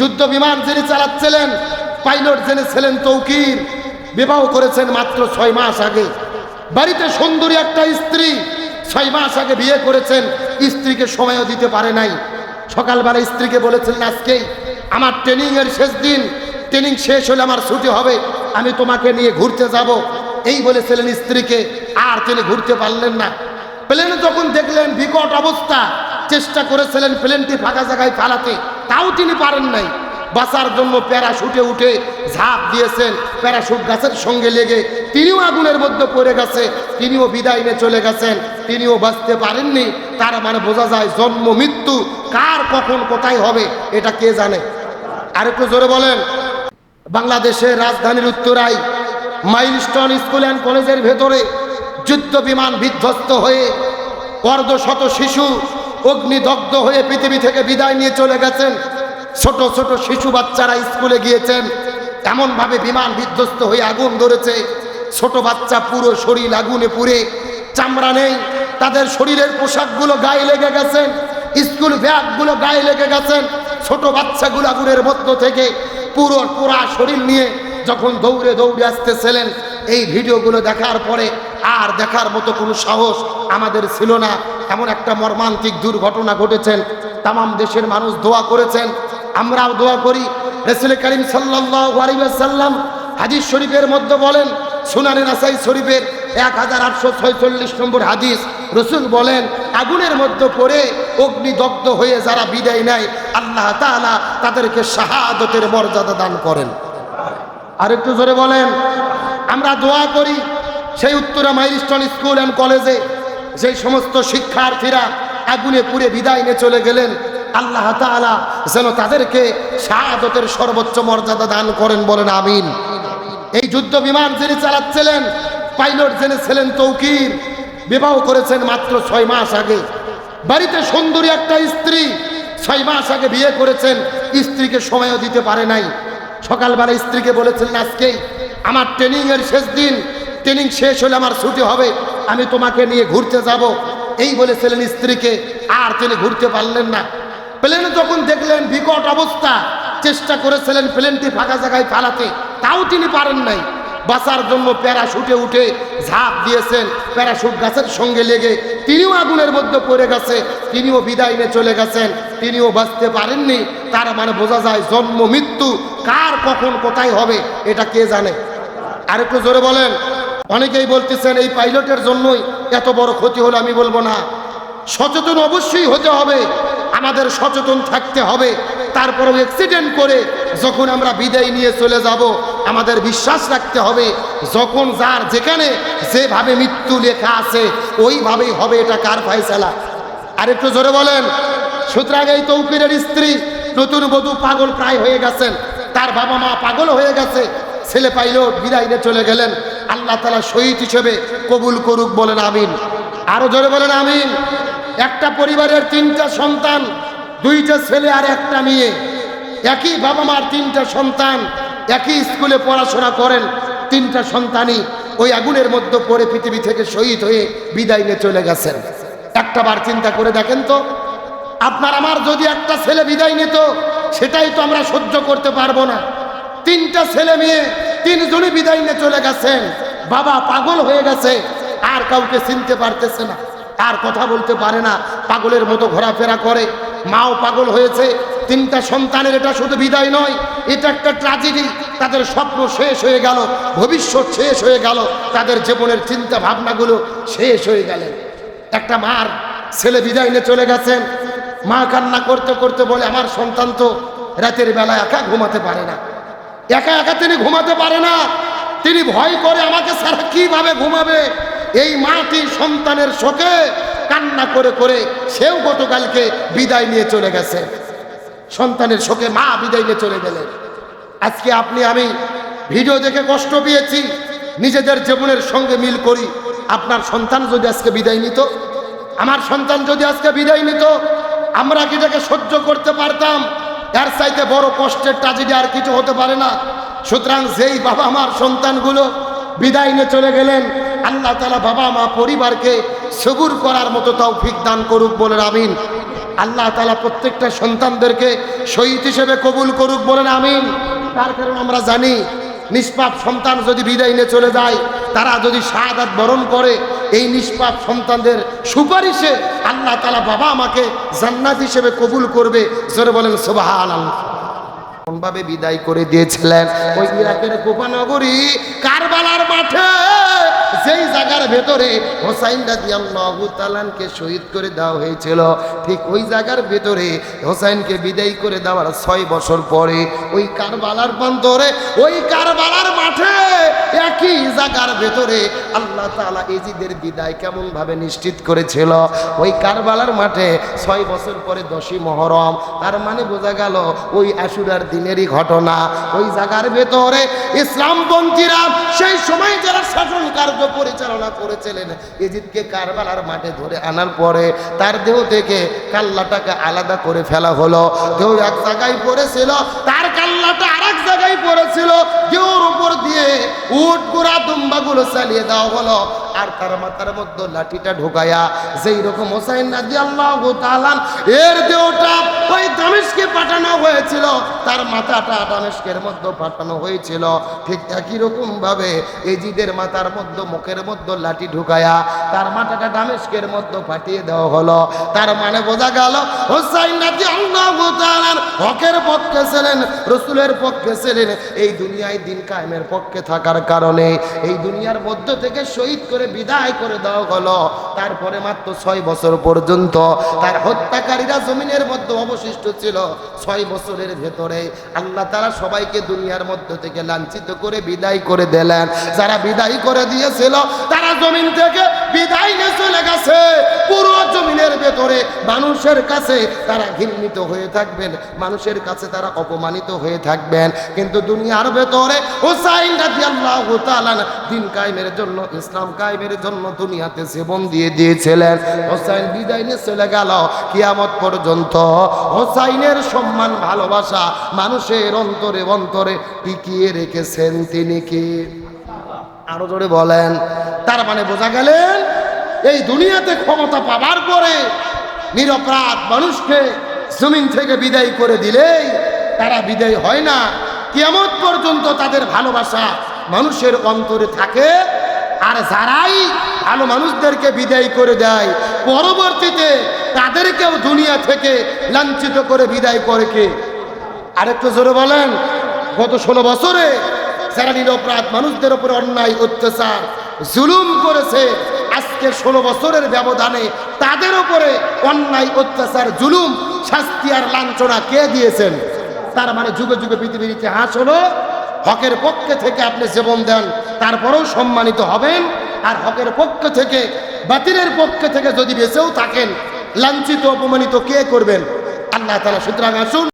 যুদ্ধ বিমান যিনি চালাচ্ছিলেন, পাইলট যিনি ছিলেন তৌকির, বিবাহ করেছেন মাত্র 6 মাস আগে। বাড়িতে সুন্দরী একটা স্ত্রী, 6 মাস আগে বিয়ে করেছেন, স্ত্রীকে সময়ও দিতে পারে নাই। সকালবেলা স্ত্রীকে বলেছিলেন, আজকেই আমার ট্রেনিং এর শেষ দিন, ট্রেনিং শেষ হলে আমার ছুটি হবে, আমি তোমাকে নিয়ে ঘুরতে যাব, এই বলেছিলেন স্ত্রীকে। আর তিনি ঘুরতে পারলেন না। প্লেনে যখন দেখলেন বিকট অবস্থা, চেষ্টা করেছিলেন প্লেনটি ফাঁকা জায়গায় ফালাতে, তাও তিনি পারেন নাই। বাঁচার জন্য প্যারাশুটে উঠে ঝাঁপ দিয়েছেন, প্যারাশুট গাছের সঙ্গে লেগে তিনিও আগুনের মধ্যে পড়ে গেছে, তিনিও বিদায় নিয়ে চলে গেছেন, তিনিও বাঁচতে পারেননি। তার মানে বোঝা যায় জন্ম মৃত্যু কার কখন কোথায় হবে এটা কে জানে। আরেকটু জোরে বলেন। বাংলাদেশের রাজধানীর উত্তরায় মাইলস্টোন স্কুল অ্যান্ড কলেজের ভেতরে যুদ্ধ বিমান বিধ্বস্ত হয়ে অর্ধশত শিশু অগ্নিদগ্ধ হয়ে পৃথিবী থেকে বিদায় নিয়ে চলে গেছেন। ছোট ছোট শিশু বাচ্চারা স্কুলে গিয়েছেন, এমনভাবে বিমান বিধ্বস্ত হয়ে আগুন ধরেছে। ছোট বাচ্চা পুরো শরীর আগুনে পুড়ে চামড়া নেই, তাদের শরীরের পোশাকগুলো গায়ে লেগে গেছেন, স্কুল ব্যাগগুলো গায়ে লেগে গেছেন। ছোট বাচ্চাগুলো আগুনের মধ্য থেকে পুরা শরীর নিয়ে যখন দৌড়ে দৌড়ে আসতেছিলেন, এই ভিডিওগুলো দেখার পরে আর দেখার মতো কোনো সাহস আমাদের ছিল না। এমন একটা মর্মান্তিক দুর্ঘটনা ঘটেছেন। তামাম দেশের মানুষ দোয়া করেছেন, আমরাও দোয়া করি। রাসূল করিম সাল্লাল্লাহু আলাইহি ওয়াসাল্লাম হাদিস শরীফের মধ্যে বলেন, সুনানে নাসাই শরীফের 1846 নম্বর হাদিস, রাসূল বলেন, আগুনের মধ্যে পড়ে অগ্নিদগ্ধ হয়ে যারা বিদায় নেয়, আল্লাহ তাআলা তাদেরকে শাহাদাতের মর্যাদা দান করেন। আর একটু জোরে বলেন। আমরা দোয়া করি সেই উত্তরা মাইলস্টোন স্কুল অ্যান্ড কলেজে যেই সমস্ত শিক্ষার্থীরা আগুনে পুড়ে বিদায় নিয়ে চলে গেলেন, আল্লাহ তাআলা যেন তাদেরকে শাহাদাতের সর্বোচ্চ মর্যাদা দান করেন, বলেন আমিন। এই যুদ্ধ বিমান যিনি চালাচ্ছিলেন, পাইলট যিনি ছিলেন তৌকির, বিবাহ করেছেন মাত্র 6 মাস আগে। বাড়িতে সুন্দরী একটা স্ত্রী, 6 মাস আগে বিয়ে করেছেন, স্ত্রীকে সময়ও দিতে পারে নাই। সকালবেলা স্ত্রীকে বলেছিলেন, আজকেই আমার ট্রেনিং এর শেষ দিন, ট্রেনিং শেষ হলে আমার ছুটি হবে, আমি তোমাকে নিয়ে ঘুরতে যাব, এই বলেছিলেন স্ত্রীকে। আর তিনি ঘুরতে পারলেন না। প্লেনে যখন দেখলেন বিকট অবস্থা, চেষ্টা করেছিলেন প্লেনটি ফাঁকা জায়গায় ফালাতে, তাও তিনি পারেন নাই। বাঁচার জন্য প্যারাশুটে উঠে ঝাঁপ দিয়েছেন, প্যারাশুট গাছের সঙ্গে লেগে তিনিও আগুনের মধ্যে পড়ে গেছে, তিনিও বিদায় নিয়ে চলে গেছেন, তিনিও বাঁচতে পারেননি। তার মানে বোঝা যায় জন্ম মৃত্যু কার কখন কোথায় হবে এটা কে জানে। আর একটু জোরে বলেন। অনেকেই বলতেছেন এই পাইলটের জন্যই এত বড় ক্ষতি হলো। আমি বলবো না, সচেতন অবশ্যই হতে হবে, আমাদের সচেতন থাকতে হবে। তারপরেও অ্যাক্সিডেন্ট করে যখন আমরা বিদায় নিয়ে চলে যাব, আমাদের বিশ্বাস রাখতে হবে যখন যার যেখানে যেভাবে মৃত্যু লেখা আছে ওইভাবেই হবে, এটা কার ফয়সালা। আর একটু জোরে বলেন। সুতরাং এই তৌকিরের স্ত্রী নতুন বধূ পাগল প্রায় হয়ে গেছেন, তার বাবা মা পাগল হয়ে গেছে, ছেলে পাইলট বিদায় নিয়ে চলে গেলেন। আল্লাহ তাআলা শহীদ হিসেবে কবুল করুক, বলেন আমিন। আরো জোরে বলেন আমিন। একটা পরিবারের 3টা সন্তান, 2টা ছেলে আর একটা মেয়ে, একই বাবা মার 3টা সন্তান, একই স্কুলে পড়াশোনা করেন, 3টা সন্তানই ওই আগুনের মধ্যে পড়ে পৃথিবী থেকে শহীদ হয়ে বিদায় নিয়ে চলে গেছেন। একটা বার চিন্তা করে দেখেন তো, আপনার আমার যদি একটা ছেলে বিদায় নিত, সেটাই তো আমরা সহ্য করতে পারবো না। 3টা ছেলে মেয়ে, 3জনই বিদায় নিয়ে চলে গেছেন, বাবা পাগল হয়ে গেছে, আর কাউকে চিনতে পারতেছে না, আর কথা বলতে পারে না, পাগলের মতো ঘোরাফেরা করে। মাও পাগল হয়েছে। 3টা সন্তানের এটা শুধু বিদায় নয়, এটা একটা ট্র্যাজেডি। তাদের স্বপ্ন শেষ হয়ে গেল, ভবিষ্যৎ শেষ হয়ে গেল, তাদের জীবনের চিন্তা ভাবনাগুলো শেষ হয়ে গেলেন। একটা মার ছেলে বিদায় নিয়ে চলে গেছেন, মা কান্না করতে করতে বলে, আমার সন্তান তো রাতের বেলা একা ঘুমাতে পারে না, একা একা তিনি ঘুমাতে পারে না, তিনি ভয় করে আমাকে ছাড়া কিভাবে ঘুমাবে। এই মাটি সন্তানের শোকে কান্না করে করে সেও গতকালকে বিদায় নিয়ে চলে গেছে। সন্তানের শোকে মা বিদায় নিয়ে চলে গেলেন। আজকে আপনি আমি ভিডিও দেখে কষ্ট পেয়েছি, নিজেদের জীবনের সঙ্গে মিল করি। আপনার সন্তান যদি আজকে বিদায় নিত, আমার সন্তান যদি আজকে বিদায় নিত, আমরা কি এটাকে সহ্য করতে পারতাম? এর চাইতে বড় কষ্টের ট্র্যাজেডি আর কিছু হতে পারে না। সুতরাং যেই বাবা মার সন্তানগুলো বিদায় নিয়ে চলে গেলেন, আল্লাহ তাআলা বাবা মা পরিবারকে সবুর করার মতো তৌফিক দান করুক, বলেন আমিন। আল্লাহ তাআলা প্রত্যেকটা সন্তানদেরকে শহীদ হিসেবে কবুল করুক, বলেন আমিন। তার কারণ আমরা জানি নিষ্পাপ সন্তান যদি বিদায় নিয়ে চলে যায়, তারা যদি শাহাদাত বরণ করে, এই নিষ্পাপ সন্তানদের সুপারিশে আল্লাহ তাআলা বাবা আমাকে জান্নাত হিসেবে কবুল করবে। জোরে বলেন সুবহানাল্লাহ। কোনভাবে বিদায় করে দিয়েছিলেন? ওই ইরাকের কুফা-নগরী কারবালার মাঠে, যেই জায়গার ভেতরে হোসাইন রাদিয়াল্লাহু তাআলাকে শহীদ করে দেওয়া হয়েছিল, ঠিক ওই জায়গার ভেতরে হোসাইনকে বিদায় করে দেওয়ার 6 বছর পরে ওই কারবালার প্রান্তরে, ওই কারবালার মাঠে, একই জায়গার ভেতরে আল্লাহ তাআলা ইজিদের বিদায় কেমন ভাবে নিশ্চিত করেছিল। ওই কারবালার মাঠে 6 বছর পরে 10ই মুহররম, তার মানে বোঝা গেল ওই আশুরার দিনেরই ঘটনা। ওই জায়গার ভেতরে ইসলামপন্থীরা সেই সময় যারা শাসন কার্য পরিচালনা করেছিলেন, ইজিদকে কারবালার মাঠে ধরে আনার পরে তার দেহ থেকে কাল্লাটাকে আলাদা করে ফেলা হলো। দেহ এক জায়গায় পড়েছিল, তার কাল্লাটা আরেক জায়গায় পড়েছিল। দেহর উপর দিয়ে উট ঘোড়া দুম্বাগুলো চালিয়ে দেওয়া হলো, আর তার মাথার মধ্যে লাঠিটা ঢোকায়া যেই রকম হোসাইন রাদিয়াল্লাহু তাআলা এর দেহটা ওই দামেস্কে পাঠানো হয়েছিল, তার মাথাটা দামেস্কের মধ্যে পাঠানো হয়েছিল, ঠিক একই রকম ভাবে ইজিদের মাথার মধ্যে, মুখের মধ্যে লাঠি ঢুকায়া তার মাথাটা দামেস্কের মধ্যে পাঠিয়ে দেওয়া হলো। তার মানে বোঝা গেল হোসাইন রাদিয়াল্লাহু তাআলা হকের পক্ষে ছিলেন, রাসূলের পক্ষে ছিলেন। এই দুনিয়ায় দিন কায়েমের পক্ষে থাকার কারণে এই দুনিয়ার মধ্য থেকে শহীদ করে বিদায় করে দেওয়া হলো। তারপরে মাত্র 6 বছর পর্যন্ত তার হত্যাকারীরা জমিনের মধ্যে অবশিষ্ট ছিল। 6 বছরের ভেতরে আল্লাহ তাআলা সবাইকে দুনিয়ার মধ্য থেকে লাঞ্ছিত করে বিদায় করে দিলেন। যারা বিদায় করে দিয়েছিল তারা জমিন থেকে বিদায় নিয়ে চলে গেছে। পুরো জমিনের ভেতরে মানুষের কাছে তারা ঘৃণিত হয়ে থাকবেন, মানুষের কাছে তারা অপমানিত হয়ে থাকবেন, কিন্তু দুনিয়ার ভেতরে হোসাইন রাদিয়াল্লাহু তাআলা দিন কায়েমের জন্য, ইসলাম কায়েমের জন্য দুনিয়াতে জীবন দিয়ে দিয়েছিলেন। হোসাইন বিদায় নিয়ে চলে গেল, কিয়ামত পর্যন্ত হোসাইনের সম্মান, ভালোবাসা মানুষের অন্তরে অন্তরে টিকিয়ে রেখেছেন তিনি কি? আরো জোরে বলেন। তার মানে বোঝা গেলেন এই দুনিয়াতে ক্ষমতা পাবার পরে নিরপরাধ মানুষকে জমিন থেকে বিদায় করে দিলেই তারা বিদায় হয় না, কিয়ামত পর্যন্ত তাদের ভালোবাসা মানুষের অন্তরে থাকে। আর যারাই ভালো মানুষদেরকে বিদায় করে দেয়, পরবর্তীতে তাদেরকেও দুনিয়া থেকে লাঞ্ছিত করে বিদায় করে কে? আরেকটু জোরে বলেন। গত 16 বছরে যারা নিরপরাধ মানুষদের উপরে অন্যায়, অত্যাচার, জুলুম করেছে, আজকে 16 বছরের ব্যবধানে তাদের উপরে অন্যায়, অত্যাচার, জুলুম, শাস্তি আর লাঞ্ছনা কে দিয়েছেন? তার মানে যুগে যুগে পৃথিবীর ইতিহাস হলো হকের পক্ষে থেকে আপনি জীবন দেন, তারপরেও সম্মানিত হবেন। আর হকের পক্ষ থেকে, বাতিলের পক্ষে থেকে যদি বেঁচেও থাকেন, লাঞ্ছিত, অপমানিত কে করবেন? আল্লাহ তাআলা। সুতরাং আসুন